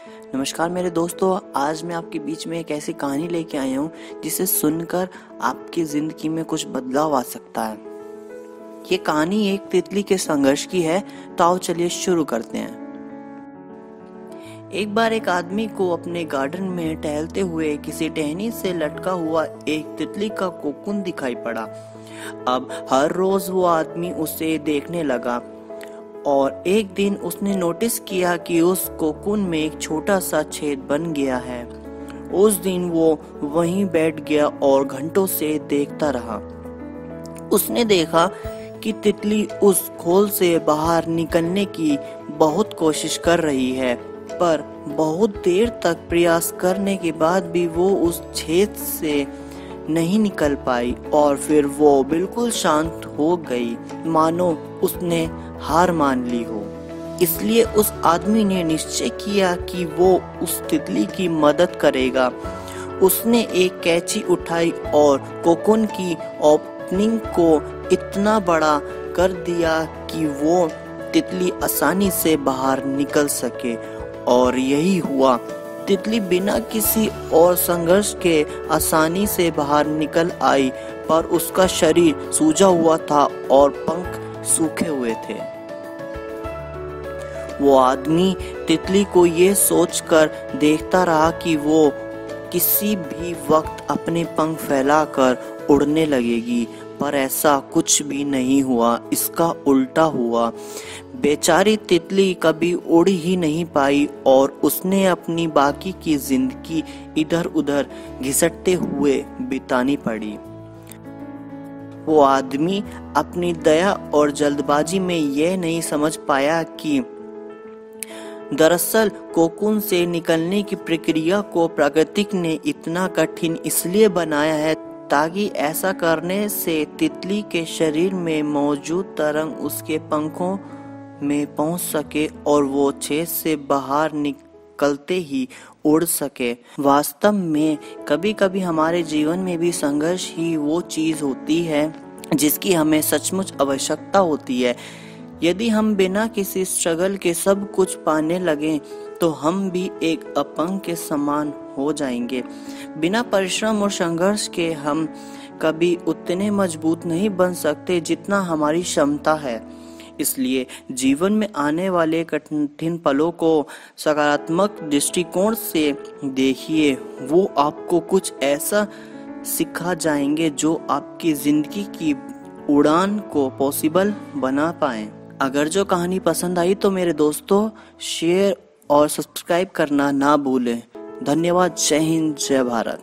नमस्कार मेरे दोस्तों, आज मैं आपके बीच में एक ऐसी कहानी लेके आया हूँ जिसे सुनकर आपकी जिंदगी में कुछ बदलाव आ सकता है। ये कहानी एक तितली के संघर्ष की है, तो आओ चलिए शुरू करते हैं। एक बार एक आदमी को अपने गार्डन में टहलते हुए किसी टहनी से लटका हुआ एक तितली का कोकून दिखाई पड़ा। अब हर रोज वो आदमी उसे देखने लगा और एक दिन उसने नोटिस किया कि उस कोकून में एक छोटा सा छेद बन गया है। उस दिन वो वहीं बैठ गया और घंटों से देखता रहा। उसने देखा कि तितली उस खोल से बाहर निकलने की बहुत कोशिश कर रही है, पर बहुत देर तक प्रयास करने के बाद भी वो उस छेद से नहीं निकल पाई और फिर वो बिल्कुल शांत हो गई, मानो उसने हार मान ली हो। इसलिए उस आदमी ने निश्चय किया कि वो उस तितली की मदद करेगा। उसने एक कैंची उठाई और कोकून की ओपनिंग को इतना बड़ा कर दिया कि वो तितली आसानी से बाहर निकल सके, और यही हुआ। तितली बिना किसी और संघर्ष के आसानी से बाहर निकल आई, पर उसका शरीर सूजा हुआ था और पंख सूखे हुए थे। वो आदमी तितली को ये सोचकर देखता रहा कि वो किसी भी वक्त अपने पंख फैलाकर उड़ने लगेगी, पर ऐसा कुछ भी नहीं हुआ। इसका उल्टा हुआ। बेचारी तितली कभी उड़ ही नहीं पाई और उसने अपनी बाकी की जिंदगी इधर उधर घिसटते हुए बितानी पड़ी। वो आदमी अपनी दया और जल्दबाजी में यह नहीं समझ पाया कि दरअसल कोकून से निकलने की प्रक्रिया को प्रकृति ने इतना कठिन इसलिए बनाया है ताकि ऐसा करने से तितली के शरीर में मौजूद तरंग उसके पंखों में पहुंच सके और वो छेद से बाहर निकलते ही उड़ सके। वास्तव में कभी कभी हमारे जीवन में भी संघर्ष ही वो चीज होती है जिसकी हमें सचमुच आवश्यकता होती है। यदि हम बिना किसी स्ट्रगल के सब कुछ पाने लगे तो हम भी एक अपंग के समान हो जाएंगे। बिना परिश्रम और संघर्ष के हम कभी उतने मजबूत नहीं बन सकते जितना हमारी क्षमता है। इसलिए जीवन में आने वाले कठिन पलों को सकारात्मक दृष्टिकोण से देखिए। वो आपको कुछ ऐसा सिखा जाएंगे जो आपकी जिंदगी की उड़ान को पॉसिबल बना पाए। अगर जो कहानी पसंद आई तो मेरे दोस्तों शेयर और सब्सक्राइब करना ना भूलें। धन्यवाद। जय हिंद, जय भारत।